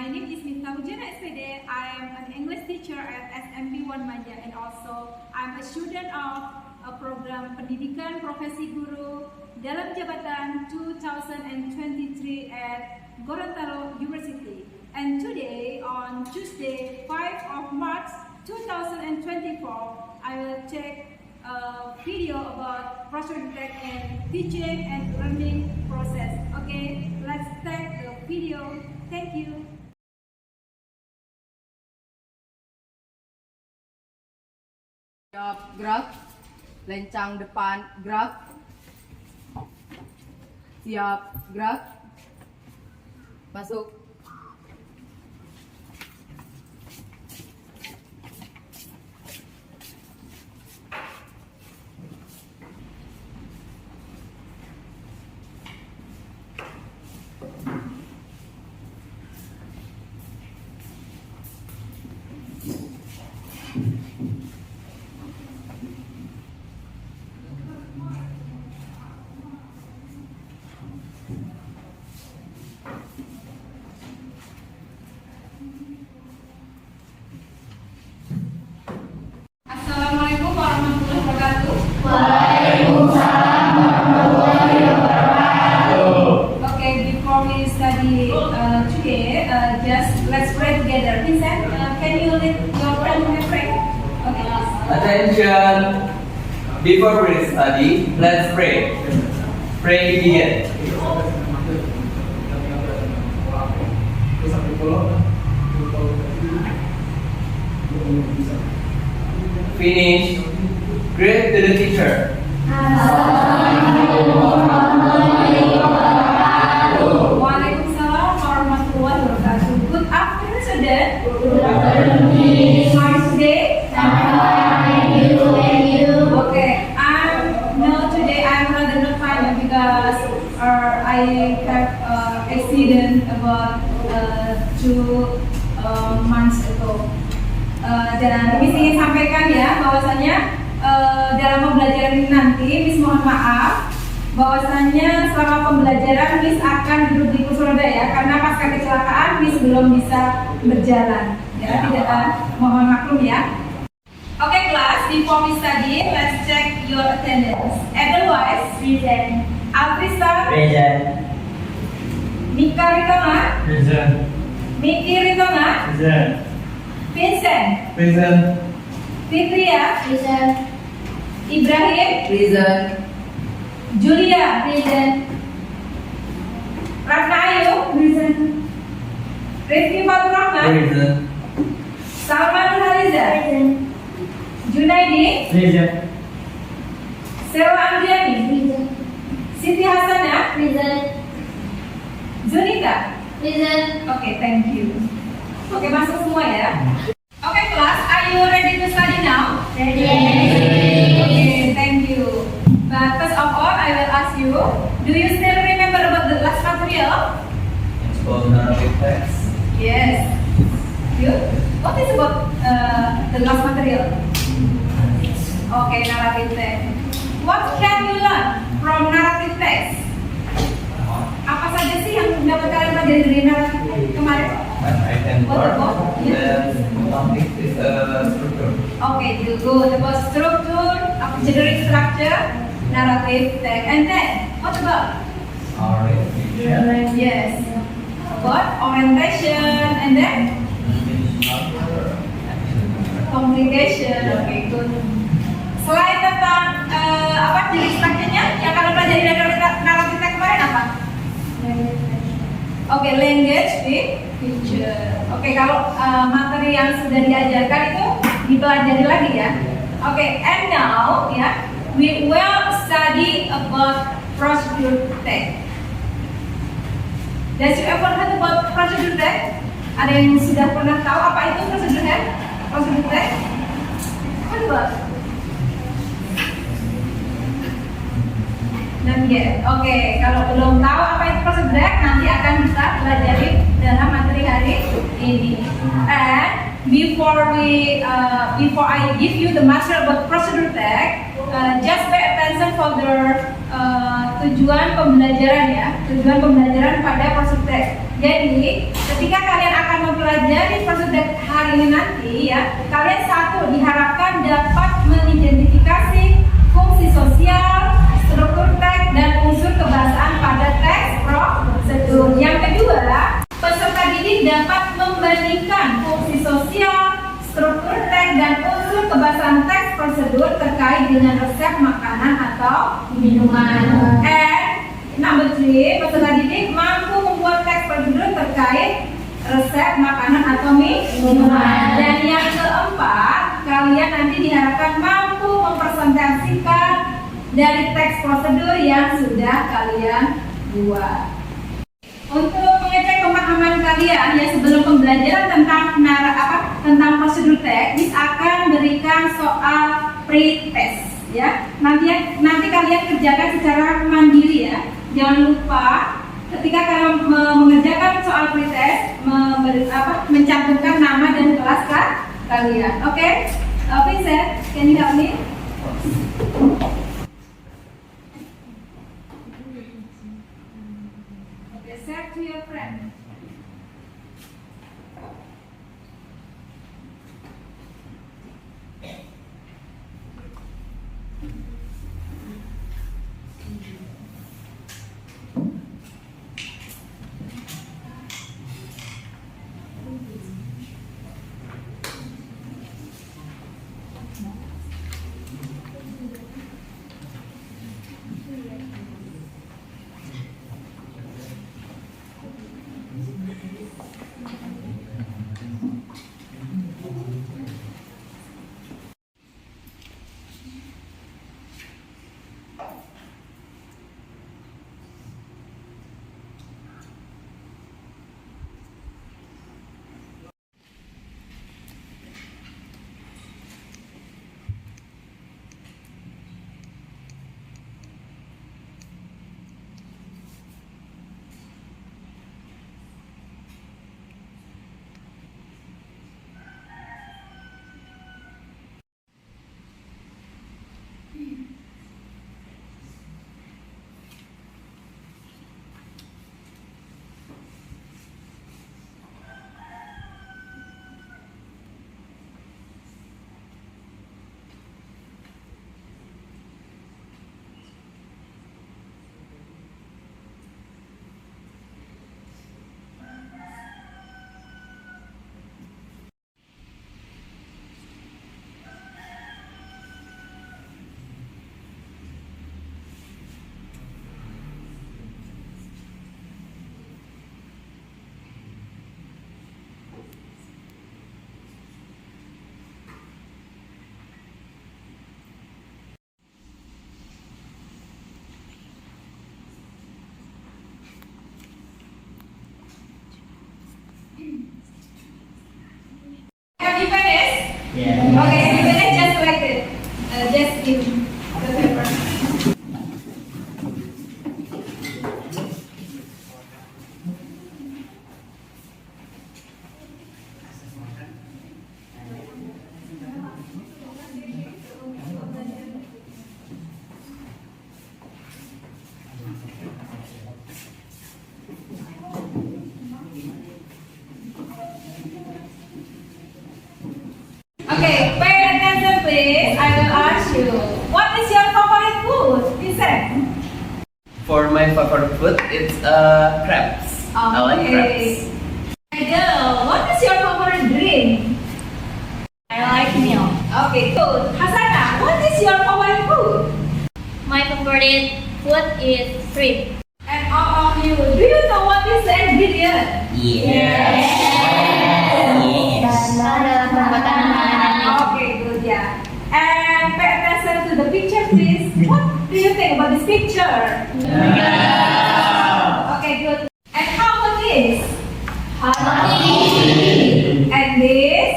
My name is Miftah Hujana SPD. I am an English teacher at SMP One Manja, and also I'm a student of a program Pendidikan Profesi Guru dalam Jabatan 2023 at Gorontalo University. And today, on Tuesday, 5 of March 2024, I will take a video about procedure and teaching and learning process. Okay, let's take the video. Thank you. Siap, gerak. Lencang depan, gerak. Siap, gerak. Masuk. Assalamualaikum warahmatullahi wabarakatuh. Waalaikumsalam warahmatullahi wabarakatuh. Okay, before we study today, let's pray together. Vincent, can you lead your friend in pray? Okay. Attention! Before we study, let's pray. Pray begin. Finish. Greet to the teacher. Waalaikumsalam warahmatullahi wabarakatuh. Good afternoon, student. How is today? Okay, today I'm rather not fine because I have accident about 2 months ago. Dan Miss ingin sampaikan ya bahwasanya dalam pembelajaran ini nanti Miss mohon maaf bahwasanya selama pembelajaran Miss akan duduk di kursi roda ya, karena pasca kecelakaan Miss belum bisa berjalan ya, tidak mohon maklum ya. Okay class, before we study, let's check your attendance. Edelweiss, present. Altrista, Present. Mika Ritona, Present. Miki Ritona, Present. Vincent, Present. Fitria, Present. Ibrahim, Present. Julia, present. Ratna Ayu, present. Rizky Fatur Rahman, Present. Salman Haliza, present. Junaidi, Present. Selwa Andiani, Present. Siti Hasanah, Present. Zunita. Present. Okay, thank you. Oke, masuk semua ya. Oke, kelas, are you ready to study now? Ready. Okay, thank you. But first of all, I will ask you, do you still remember about the last material? It's called narrative text. Yes. You? What is about the last material? Okay, narrative text. What can you learn from narrative text? Apa saja sih yang dapat kalian pelajari dari narrative text kemarin? I can What learn. about? Then something is structure. Okay, good. About structure, auxiliary structure, narrative text, and then what about? Orientation. Yes. About orientation, and then communication. Okay, good. Selain tentang jenis structure-nya, yang kalian pelajari dari narrative text kemarin apa? Oke, language, picture. Oke, kalau materi yang sudah diajarkan itu dipelajari lagi ya. Oke, and now ya, we will study about procedure text. Did you ever heard about procedure text? Ada yang sudah pernah tahu apa itu procedure text? Procedure text? Coba. Oke, kalau belum tahu apa itu procedure text, nanti akan kita pelajari dalam materi hari ini. And before I give you the material about procedure text, just pay attention for the tujuan pembelajaran ya, tujuan pembelajaran pada procedure text. Jadi, ketika kalian akan ini nanti ya, kalian satu diharapkan dapat mengidentifikasi fungsi sosial, struktur teks dan unsur kebahasaan pada teks prosedur. Yang kedua, peserta didik dapat membandingkan fungsi sosial, struktur teks dan unsur kebahasaan teks prosedur terkait dengan resep makanan atau minuman. And number 3, peserta didik mampu membuat teks prosedur terkait resep makanan atau minuman. Dan yang keempat, kalian nanti diharapkan mampu mempresentasikan dari teks prosedur yang sudah kalian buat. Untuk mengecek pemahaman kalian ya sebelum pembelajaran tentang prosedur teks, Miss akan berikan soal pre-test ya. Nanti kalian kerjakan secara mandiri ya. Jangan lupa ketika kalian mengerjakan soal pre-test mencantumkan nama dan kelas kalian. Oke? Vincent, can you help me? Okay, share to your friend. Have you finished? Yeah. Okay, have you finished? Just like it. Just give the paper. Okay, pay attention please. I will ask you, what is your favorite food? Vincent? For my favorite food, it's crabs. I like crabs. Adele, what is your favorite drink? I like milk. Okay, good. Hasana, what is your favorite food? My favorite food is shrimp. And all of you, do you know what is the ingredient? Dalam pembuatan makanan ini. Okay, good, yeah. And pay attention to the picture, please. What do you think about this picture? Okay, good. And how about this? And this?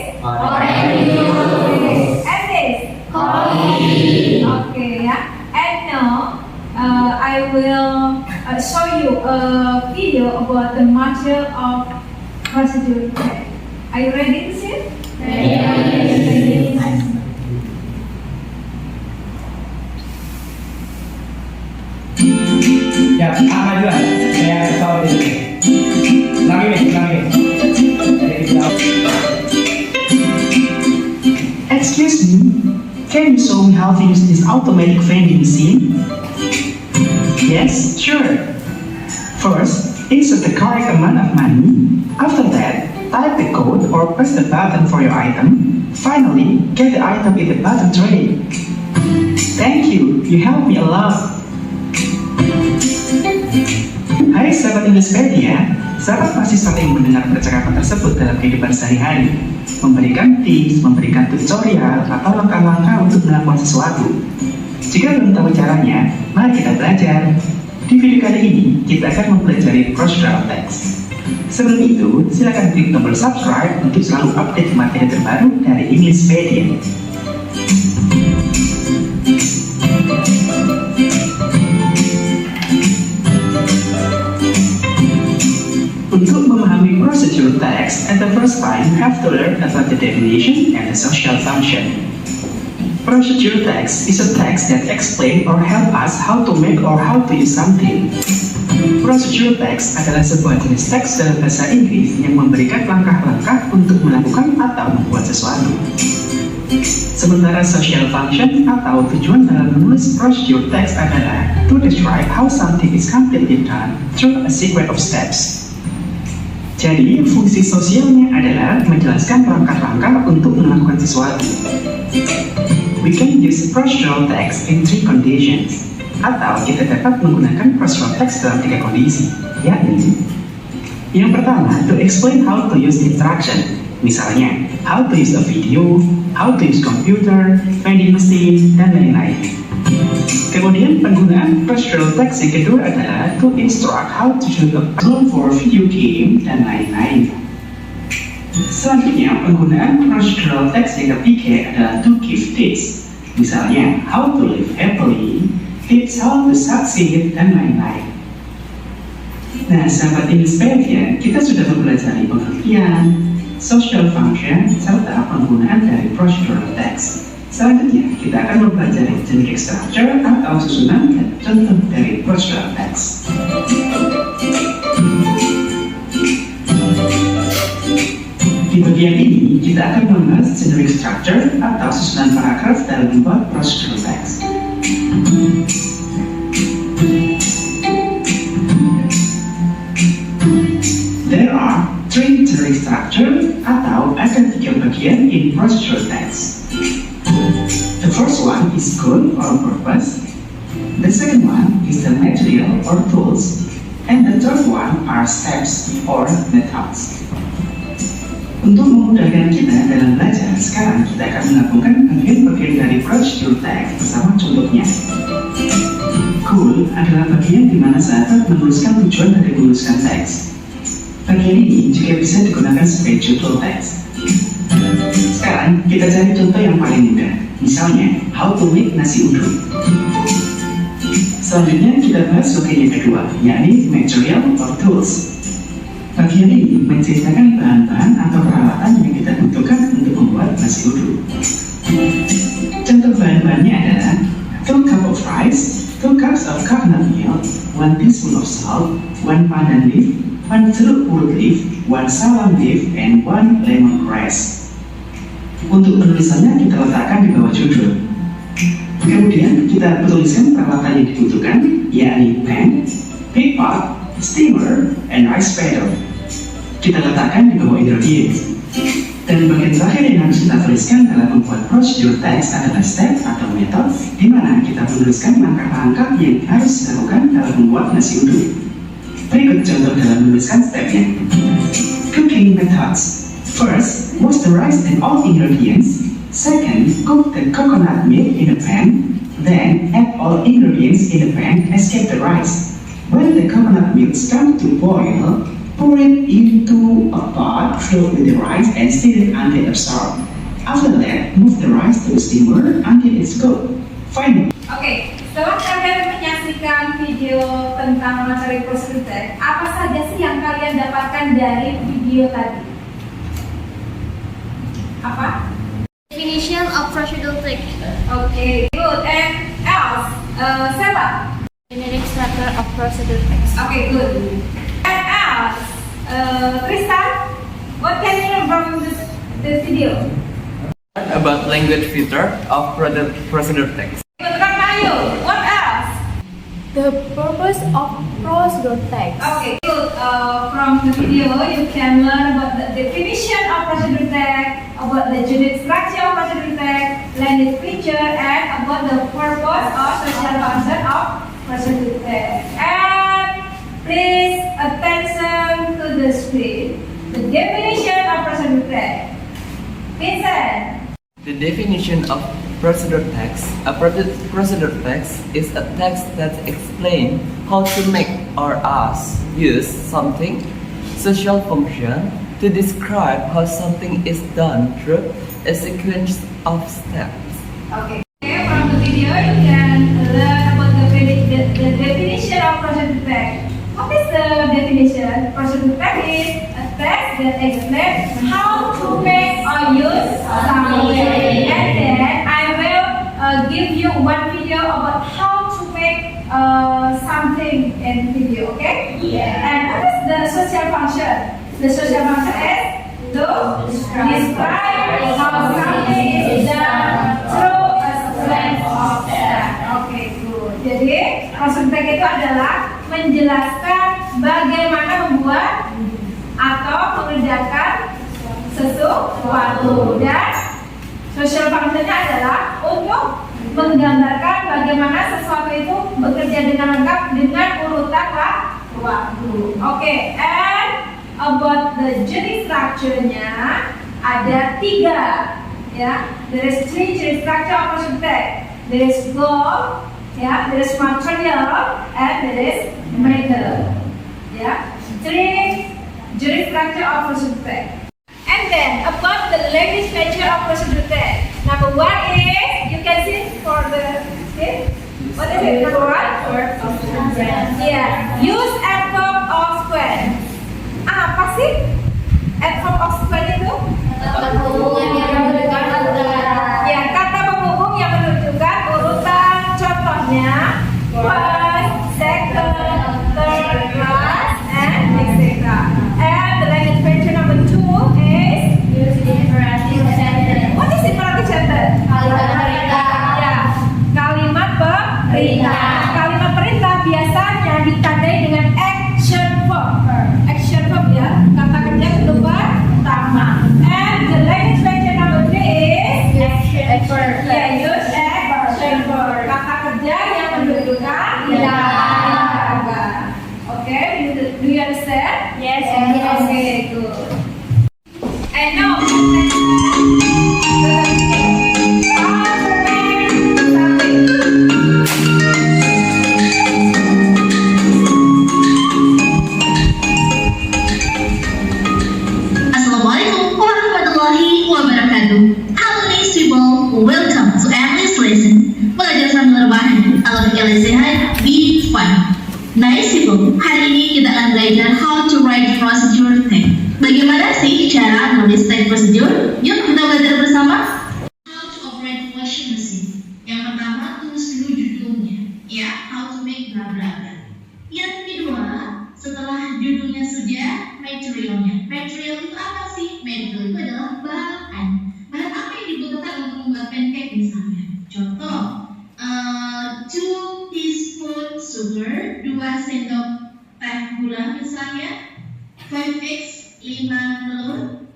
And this? Okay, yeah. And now, I will show you a video about the matter of procedure. Are you ready to see it? Ya, majuan. Saya tahu di sini. 6 menit. Jadi kita how to use this automatic vending machine? Yes, sure. First, insert the correct amount of money. After that, type the code or press the button for your item. Finally, get the item in the button tray. Thank you, you helped me a lot. Hai sahabat Englishpedia, sahabat masih sering mendengar percakapan tersebut dalam kehidupan sehari-hari, memberikan tips, memberikan tutorial, atau langkah-langkah untuk melakukan sesuatu. Jika belum tahu caranya, mari kita belajar. Di video kali ini, kita akan mempelajari procedural text. Sebelum itu, silakan klik tombol subscribe untuk selalu update materi terbaru dari Englishpedia. Untuk memahami procedural text, at the first time you have to learn about the definition and the social function. Procedural text is a text that explains or help us how to make or how to use something. Procedural text adalah sebuah jenis teks dalam bahasa Inggris yang memberikan langkah-langkah untuk melakukan atau membuat sesuatu. Sementara social function atau tujuan dalam menulis procedural text adalah to describe how something is completely done through a sequence of steps. Jadi, fungsi sosialnya adalah menjelaskan langkah-langkah untuk melakukan sesuatu. We can use procedural text in 3 conditions. Atau kita dapat menggunakan procedural text dalam 3 kondisi, yakni yang pertama, to explain how to use instruction. Misalnya, how to use a video, how to use computer, vending machine, dan lain-lain. Kemudian penggunaan procedural text yang kedua adalah to instruct how to shoot a film for video game dan lain-lain. Selanjutnya, penggunaan procedural text yang ketiga adalah to give tips. Misalnya, how to live happily, tips how to succeed, dan lain-lain. Nah, sahabat Englishpedia, kita sudah mempelajari pengertian, social function, serta penggunaan dari procedural text. Selanjutnya, kita akan mempelajari generic structure atau susunan dan contoh dari procedural text. Di bagian ini, kita akan membahas generic structure atau susunan paragraf dalam membuat procedural text. There are 3 generic structure atau ada 3 bagian in procedural text. The first one is goal or purpose. The second one is the material or tools. And the third one are steps or methods. Untuk memudahkan kita dalam belajar, sekarang kita akan menggabungkan bagian-bagian dari procedural text bersama contohnya. Goal adalah bagian di mana sahabat menuliskan tujuan dari menuliskan teks. Bagian ini juga bisa digunakan sebagai judul teks. Sekarang kita cari contoh yang paling mudah. Misalnya, how to make nasi uduk. Selanjutnya kita bahas bagian yang kedua, yakni material or tools. Bagian ini menceritakan bahan-bahan atau peralatan yang kita butuhkan untuk membuat nasi uduk. Contoh bahan-bahannya adalah 2 cup of rice, 2 cups of coconut milk, 1 teaspoon of salt, 1 pandan leaf, 1 jeruk purut leaf, 1 salam leaf, and 1 lemongrass. Untuk penulisannya kita letakkan di bawah judul. Kemudian kita tuliskan peralatan yang dibutuhkan, yakni pan, big pot, steamer, and rice paddle. Kita letakkan di bawah ingredients. Dan bagian terakhir yang harus kita tuliskan dalam membuat procedural text adalah step atau method, di mana kita menuliskan langkah-langkah yang harus dilakukan dalam membuat nasi uduk. Berikut contoh dalam menuliskan stepnya. Cooking methods. First, wash the rice and all ingredients. Second, cook the coconut milk in a pan. Then, add all ingredients in the pan and skip the rice. When the coconut milk starts to boil, pour it into a pot filled with the rice and stir it until absorbed. After that, move the rice to the steamer until it's cooked. Finally, Oke, setelah kalian menyaksikan video tentang materi prosedur text, apa saja sih yang kalian dapatkan dari video tadi? Apa? Definition of procedural text. Oke, good. And else, Sarah? Generic structure of procedural text. Oke, good. And else, Tristan? What can you learn from this video? about language feature of procedure text. Ikutkan Mayu. What else? The purpose of procedure text. Okay, good. From the video, you can learn about the definition of procedure text, about the unit structure of procedure text, language feature, and about the purpose or social function of procedure text. And please attention to the screen. The definition of procedure text. Vincent. The definition of procedure text. A procedure text is a text that explains how to make or use something, social function, to describe how something is done through a sequence of steps. Okay. From the video, you can learn about the definition of procedure text. What is the definition? Procedure text is a text that explains how to make or use something. And then I will give you one video about how to make something in video. Okay? Yeah. And what is the social function? The social function is to describe how something is done through a sequence of steps. Okay, good. Jadi procedure text itu adalah menjelaskan bagaimana membuat atau mengerjakan sesuatu, dan social function-nya adalah untuk menggambarkan bagaimana sesuatu itu bekerja dengan lengkap dengan urutan waktu. Okay, and about the unit structure-nya ada 3, ya. There is 3 unit structure of procedure text. There is goal, ya, there is material, and there is method. Ya, 3 unit structure of procedure text. And then about the language feature of procedure text. Number 1 is, you can see for the what is it? Number 1? Yeah, use adverb of square. Apa sih adverb of square itu? Kata penghubung yang menunjukkan antara. Ya, kata penghubung yang menunjukkan urutan. Contohnya first, second, third, last, and etc. And the language feature number 2 is Use imperative sentence. what is imperative sentence? Kalimat perintah. Ya, kalimat perintah. Kalimat perintah biasanya ditandai dengan action verb. Action verb, ya, kata kerja kedua pertama. And the language feature number 3 is Action verb. ya, use action verb. Kata kerja yang menunjukkan tindakan. Okay, do you understand? Yes, Okay, yes. good. And now, how to make something. Assalamualaikum warahmatullahi wabarakatuh. Halo nice people, welcome to English lesson. Belajar sambil rebahan, agar kalian sehat, be fun. Nice people, hari ini kita akan belajar how to write procedure text. Bagaimana sih cara menulis text procedure? Yuk kita belajar bersama. How to operate washing machine. Yang pertama, tulis dulu judulnya. Ya, how to make bla bla bla. Yang kedua, setelah judulnya sudah, materialnya. Material itu apa sih? Material itu adalah bahan. Bahan apa yang dibutuhkan untuk membuat pancake misalnya? Contoh, 2 teaspoon sugar, 2 sendok teh gula misalnya, 5 eggs, 5 telur,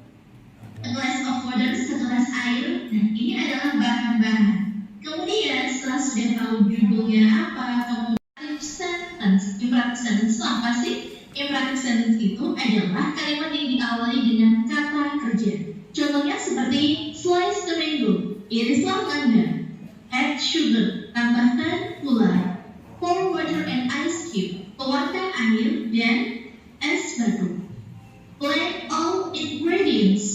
a glass of water, segelas air. Nah, ini adalah bahan-bahan. Kemudian setelah sudah tahu judulnya apa, kemudian sentence. Imperative sentence itu apa sih? Imperative sentence itu adalah kalimat yang diawali dengan kata kerja. Contohnya seperti slice the mango, irislah mangga, add sugar, tambahkan gula, pour water and ice cube, tuangkan air dan es batu. Blend all ingredients,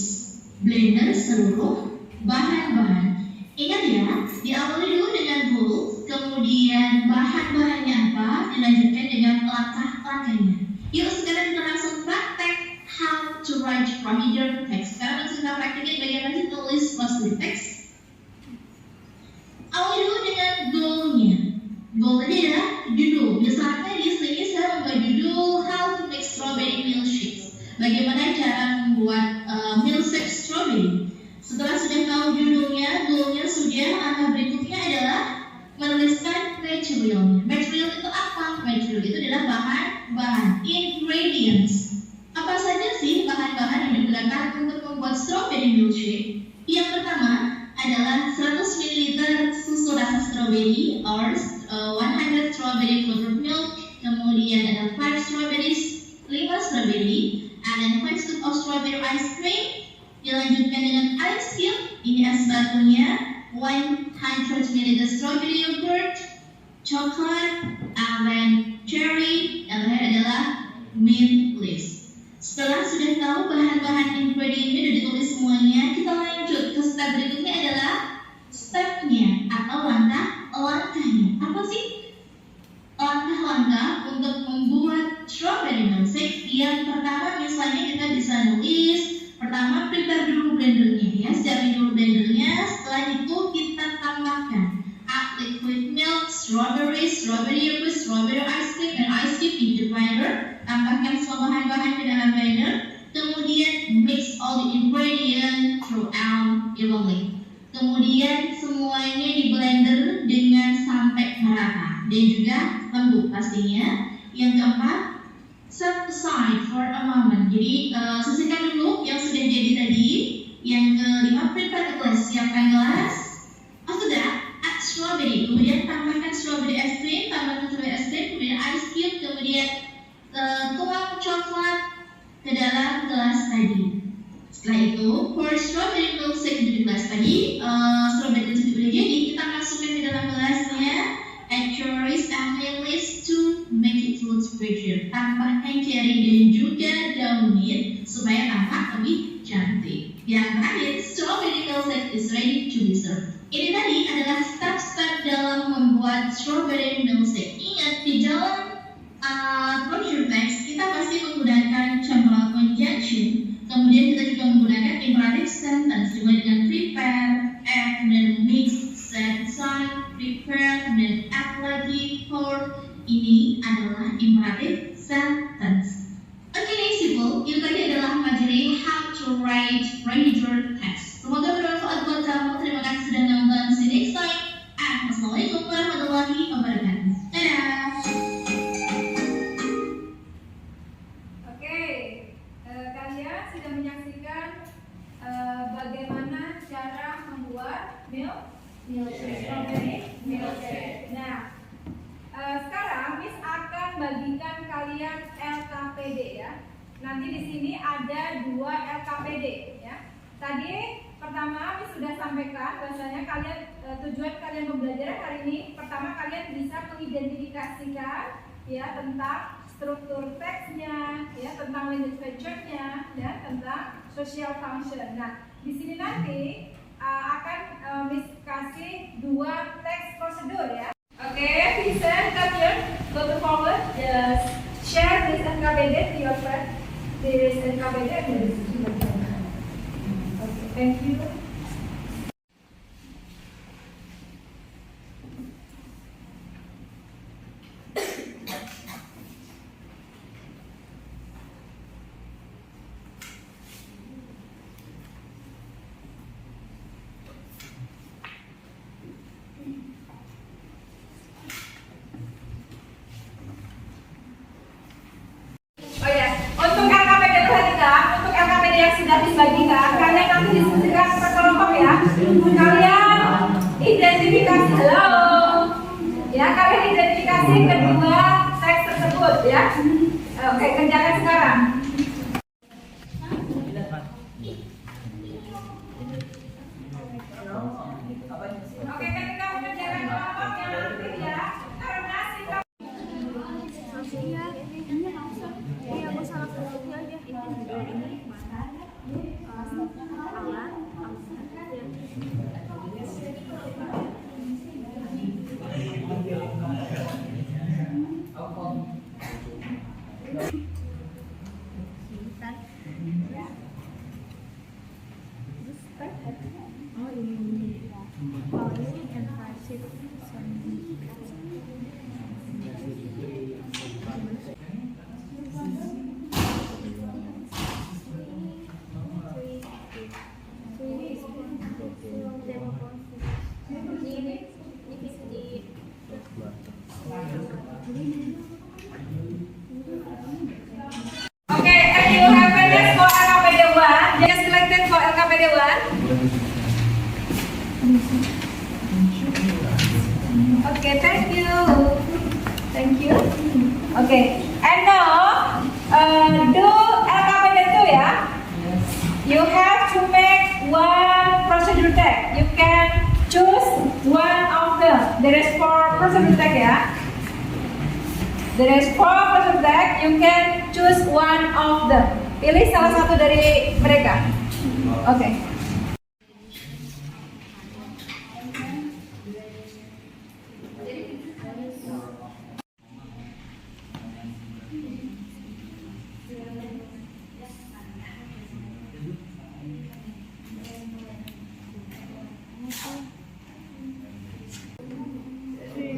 blender seluruh bahan-bahan. Ingat ya, diawali dulu dengan goal, kemudian bahan-bahannya apa, dilanjutkan dengan langkah-langkahnya. Yuk sekarang kita langsung praktek how to write procedure text. Sekarang langsung kita praktekin bagaimana tulis procedure text. Awali dulu dengan goalnya. Goal tadi adalah judul. Misalnya di sini saya membuat judul how to make strawberry milkshakes. Bagaimana cara membuat milkshake strawberry. Setelah sudah tahu judulnya, goalnya sudah, langkah berikutnya adalah menuliskan materialnya. Material itu apa? Material itu adalah bahan-bahan, ingredients. Apa saja sih bahan-bahan yang digunakan untuk membuat strawberry milkshake? Yang pertama adalah 100 ml susu rasa strawberry or 100 strawberry flavored milk. Kemudian ada 5 strawberries, 5 strawberry, and then 5 scoop of strawberry ice cream. Dilanjutkan dengan ice cube, ini es batunya, 100 ml strawberry yogurt, coklat, and then cherry, yang terakhir adalah mint leaves. Setelah sudah tahu bahan-bahan ingredientnya sudah ditulis semuanya, kita lanjut ke step berikutnya adalah stepnya atau langkah-langkahnya. Apa sih langkah-langkah untuk membuat strawberry milkshake? Yang pertama misalnya kita bisa nulis, pertama prepare dulu blendernya ya, siapin dulu blendernya. Setelah itu kita tambahkan add liquid milk, strawberry yogurt, strawberry ice cream, dan ice cube in the blender. Tambahkan semua bahan-bahan ke dalam blender. Kemudian mix all the ingredient throughout evenly. Kemudian semuanya di blender dengan sampai merata dan juga lembut pastinya. Yang keempat, set aside for a moment. Jadi sisihkan dulu yang sudah jadi tadi. Yang kelima, prepare the glass. Siapkan gelas. After that, add strawberry. Kemudian tambahkan strawberry ice cream, kemudian ice cube, kemudian tuang coklat ke dalam gelas tadi. Setelah itu, pour strawberry milkshake di gelas tadi. Strawberry milkshake sudah jadi, kita masukkan ke dalam gelasnya. Add cherries and leaves to make it look prettier. Tambahkan cherry dan juga daun mint supaya tampak lebih cantik. Yang terakhir, strawberry milkshake is ready to be served. Ini tadi adalah step-step dalam membuat strawberry milkshake. Ingat, di dalam brochure text kita pasti menggunakan temporal conjunction. Kemudian kita juga menggunakan imperative sentence dimulai dengan prepare, add, kemudian mix, set aside, prepare, kemudian add lagi, pour. Ini adalah imperative sentence. Oke, next people, itu tadi adalah materi how to write brochure text. Semoga bermanfaat buat kamu. Terima kasih sudah nonton. See you next time. And wassalamualaikum warahmatullahi wabarakatuh. Dadah. Kalian sudah menyaksikan bagaimana cara membuat strawberry milkshake. Nah, sekarang Miss akan bagikan kalian LKPD ya. Nanti di sini ada 2 LKPD ya. Tadi pertama Miss sudah sampaikan bahwasanya kalian tujuan kalian pembelajaran hari ini pertama kalian bisa mengidentifikasikan ya tentang struktur teksnya, ya tentang language feature-nya, dan tentang social function. Nah, di sini nanti akan Miss kasih 2 teks prosedur ya. Oke, bisa come here, go to forward, just share this NKBD to your friend. This NKBD and this. Okay, thank you. Oh ya, untuk LKPD perhatikan, untuk LKPD yang sudah dibagikan, kalian nanti diskusikan Okay, and now do LKPD 2 ya. You have to make one procedure tag. You can choose one of them. There is 4 procedure tag ya. There is 4 procedure tag. You can choose one of them. Pilih salah satu dari mereka. Okay.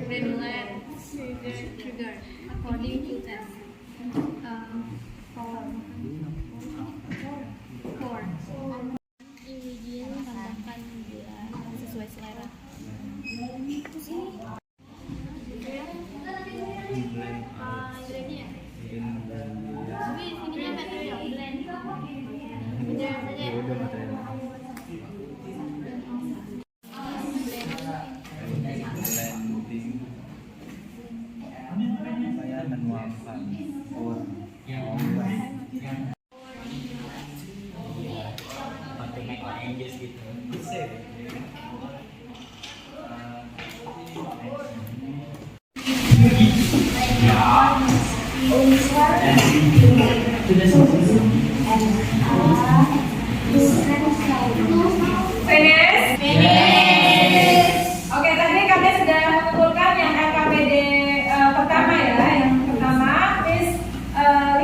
Regulate trigger according to test. Four. Ingredient tambahkan gula sesuai selera. Ingredient. Tapi ininya material blend. Blend saja. Saya menuangkan pakai make oranges gitu. Oke, tadi kalian sudah mengumpulkan yang LKPD pertama ya. Yang pertama, Miss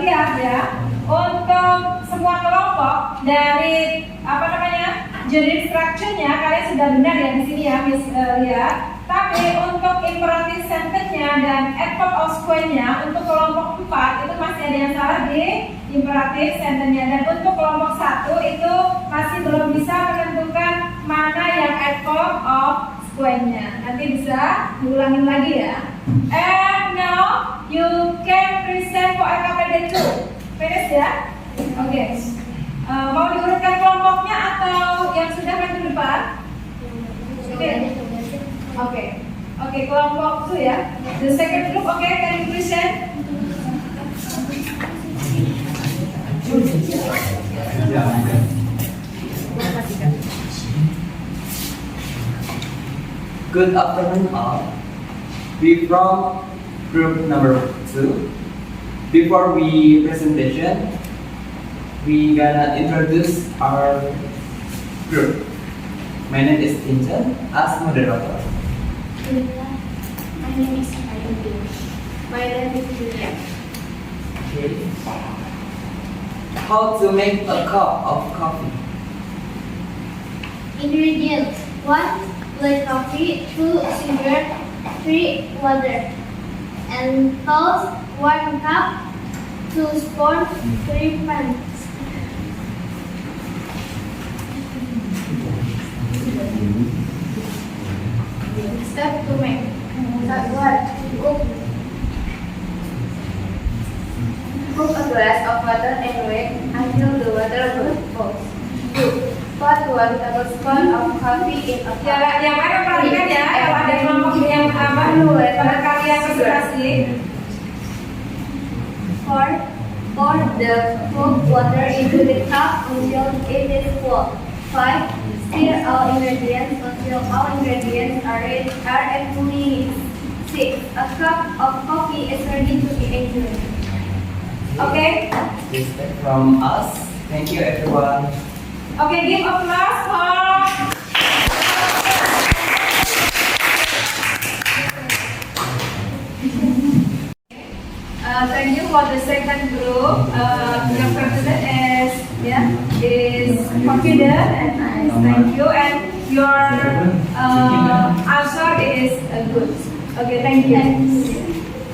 lihat ya, untuk semua kelompok dari apa namanya generic structure-nya kalian sudah benar ya di sini ya, Miss lihat. Tapi untuk imperative sentence-nya dan adverb of square-nya untuk kelompok 4 itu masih ada yang salah di imperative sentence-nya, dan untuk kelompok 1 itu masih belum bisa menentukan mana yang adverb of square-nya. Nanti bisa diulangin lagi ya. And now you can present for LKPD 2. Finish ya? Oke. Mau diurutkan kelompoknya atau yang sudah main ke depan? Oke, kelompok 2 ya. The second group, can you present? Good afternoon all. We from group number 2. Before we presentation, we gonna introduce our group. My name is Tinjan as moderator. My name is Ayubi. My name is Julia. Okay. How to make a cup of coffee? Ingredients: 1 black coffee, 2 sugar, 3 water, and salt 1 cup, 2 spoons, 3 pans. Step to make. Step 1. Cook a glass of water and wait until the water boils. 2. Put 1 tablespoon of coffee in a Ya, pot. yang mana perhatikan ya, kalau ada kelompok yang apa pada kalian presentasi. 4. Pour the cooked water into the cup until it is full. 5. Stir all ingredients until all ingredients are equally mixed. 6. A cup of coffee is ready to be enjoyed. Oke, This is from us. Thank you everyone. oke, give applause for thank you for the second group. Your president is confident and nice. Thank you, and your answer is good. Okay, thank you.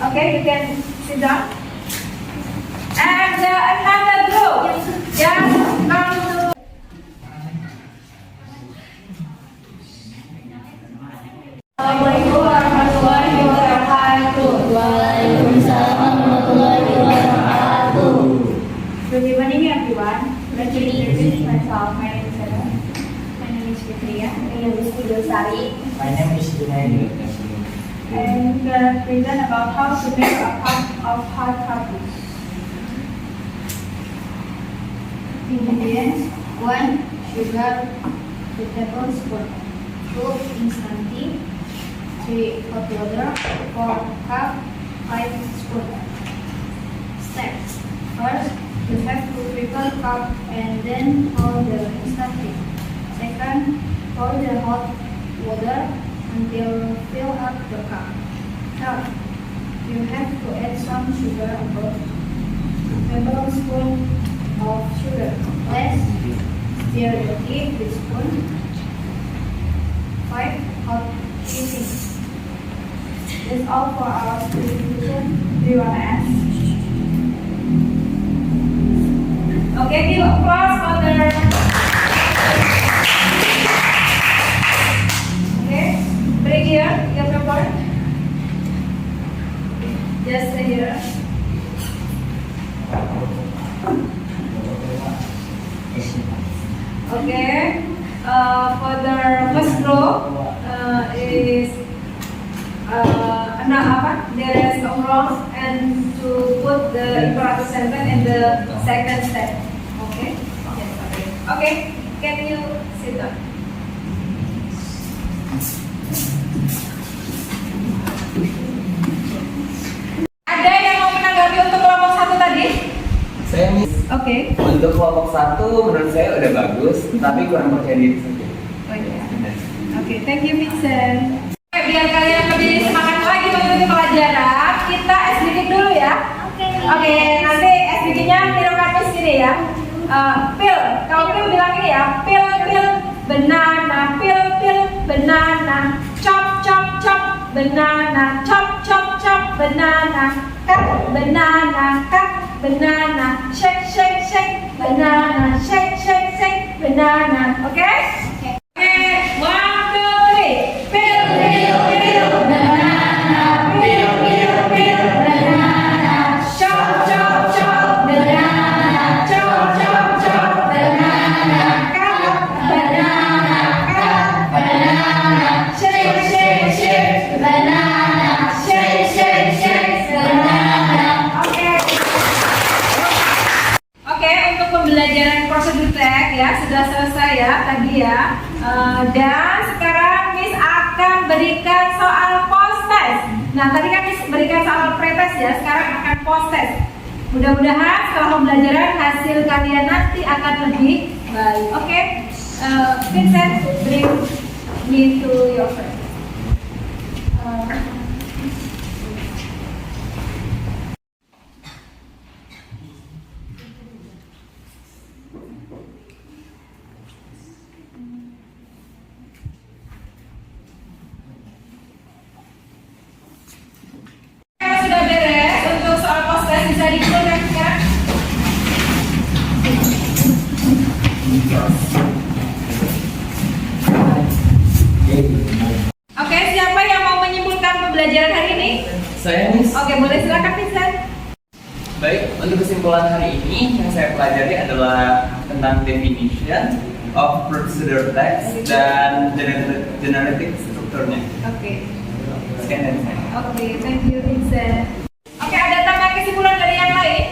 Okay, you can sit down. And another group yang come to Assalamualaikum warahmatullahi wabarakatuh. Waalaikumsalam warahmatullahi wabarakatuh. Good evening everyone. Let me introduce myself. My name is Sarah. My name is Fitria. My name is Kudosari. My name is Junaidi. And we are present about how to make a cup of hard copy. Ingredients: 1 sugar, 2 tablespoons, 2 instant tea, 3 hot water, 4 cup, 5 spoon. Steps: first, you have to prepare cup and then pour the instant tea. Second, pour the hot water until fill up the cup. Third, you have to add some sugar, about tablespoon of sugar. Let's stir the tea with spoon. 5 hot heating. That's all for our presentation. Do you want to ask? Okay, give applause for the. Okay, bring here your paper. Just here. Okay, for the first row is there is a wrong and to put the imperative sentence in the second step. Okay. Yes. Okay. Okay. Can you sit down? Ada yang mau menanggapi untuk kelompok satu tadi? Saya Miss, Oke. untuk kelompok 1 menurut saya udah bagus, tapi kurang percaya diri saja. Oh iya. Oke, thank you Vincent. Oke, biar kalian lebih semangat lagi mengikuti pelajaran, kita SBK dulu ya. Oke, nanti SBK-nya Mirokatus gini ya. Pil, kalau pil bilang ini ya, pil banana, pil banana, chop banana, chop banana, cut banana, shake banana, shake banana. Oke? Oke, 1, 2, 3. Pil banana, pil banana, chop banana, chop banana, cut banana, shake banana, shake banana. Oke, untuk pembelajaran prosedur teks ya sudah selesai ya tadi ya. Dan sekarang Miss akan berikan soal post test. Nah, tadi kan Miss berikan soal pretest ya, sekarang akan post test. Mudah-mudahan setelah pembelajaran hasil kalian nanti akan lebih baik. Oke, Vincent, bring me to your friend. Sudah beres untuk soal post test, bisa dikeluarkan sekarang. Oke, siapa yang mau menyimpulkan pembelajaran hari ini? Saya Miss. Oke, boleh silakan Vincent. Baik, untuk kesimpulan hari ini yang saya pelajari adalah tentang definition of procedure text dan generative strukturnya. Oke. Sekian dari saya. Oke, thank you Vincent. Oke, ada tambahan kesimpulan dari yang lain?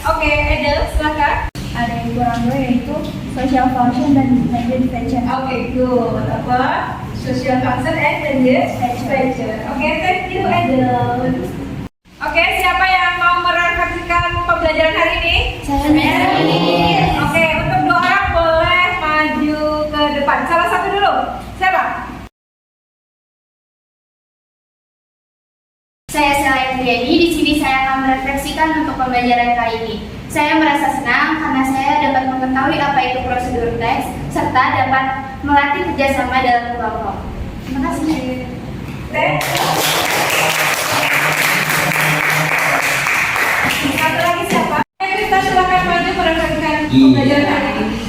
Oke, Edel, silakan. Ada yang kurang dua yaitu social function dan language feature. Oke, good. Apa? Social function and language feature. Oke, thank you Edel. Oke, siapa yang mau merefleksikan pembelajaran hari ini? Saya. Oke, untuk 2 orang boleh maju ke depan. Salah satu dulu. Siapa? Saya Sela Indriani. Di sini saya akan merefleksikan untuk pembelajaran kali ini. Saya merasa senang karena saya dapat mengetahui apa itu prosedur teks serta dapat melatih kerjasama dalam kelompok. Terima kasih. Satu lagi siapa? Kita silakan maju merefleksikan pembelajaran hari ini.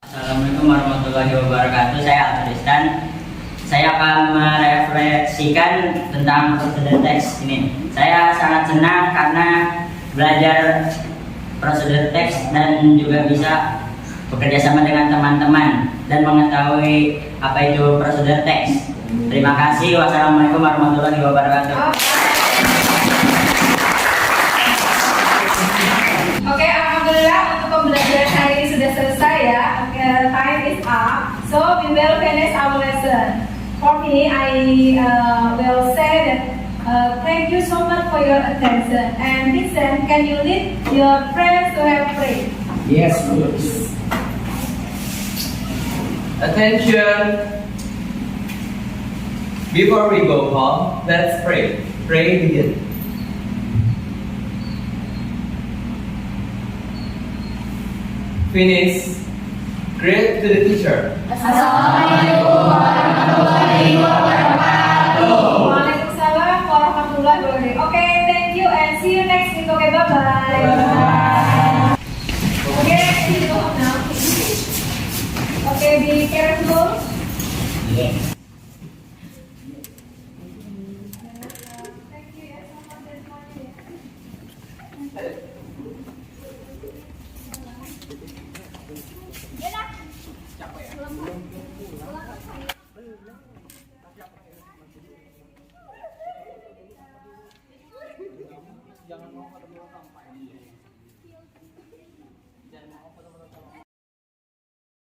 Assalamualaikum warahmatullahi wabarakatuh. Saya Tristan. Saya akan merefleksikan tentang prosedur teks ini. Saya sangat senang karena belajar prosedur teks dan juga bisa bekerja sama dengan teman-teman dan mengetahui apa itu prosedur teks. Terima kasih. Wassalamualaikum warahmatullahi wabarakatuh. Oke, alhamdulillah untuk pembelajaran hari ini sudah selesai ya. Time is up, so we will finish our lesson. For me, I will say that thank you so much for your attention. And listen, can you lead your friends to have prayer? Yes, please. Attention. Before we go home, let's pray. Pray begin. Finish. Greet to the teacher. Assalamualaikum warahmatullahi wabarakatuh. Waalaikumsalam warahmatullahi wabarakatuh. Okay, thank you and see you next week. Okay, bye bye. Okay, see you now. Okay, be careful. Yes. Thank you ya sama semuanya. Jangan mau ketemu sampai. Jangan mau ketemu sampai.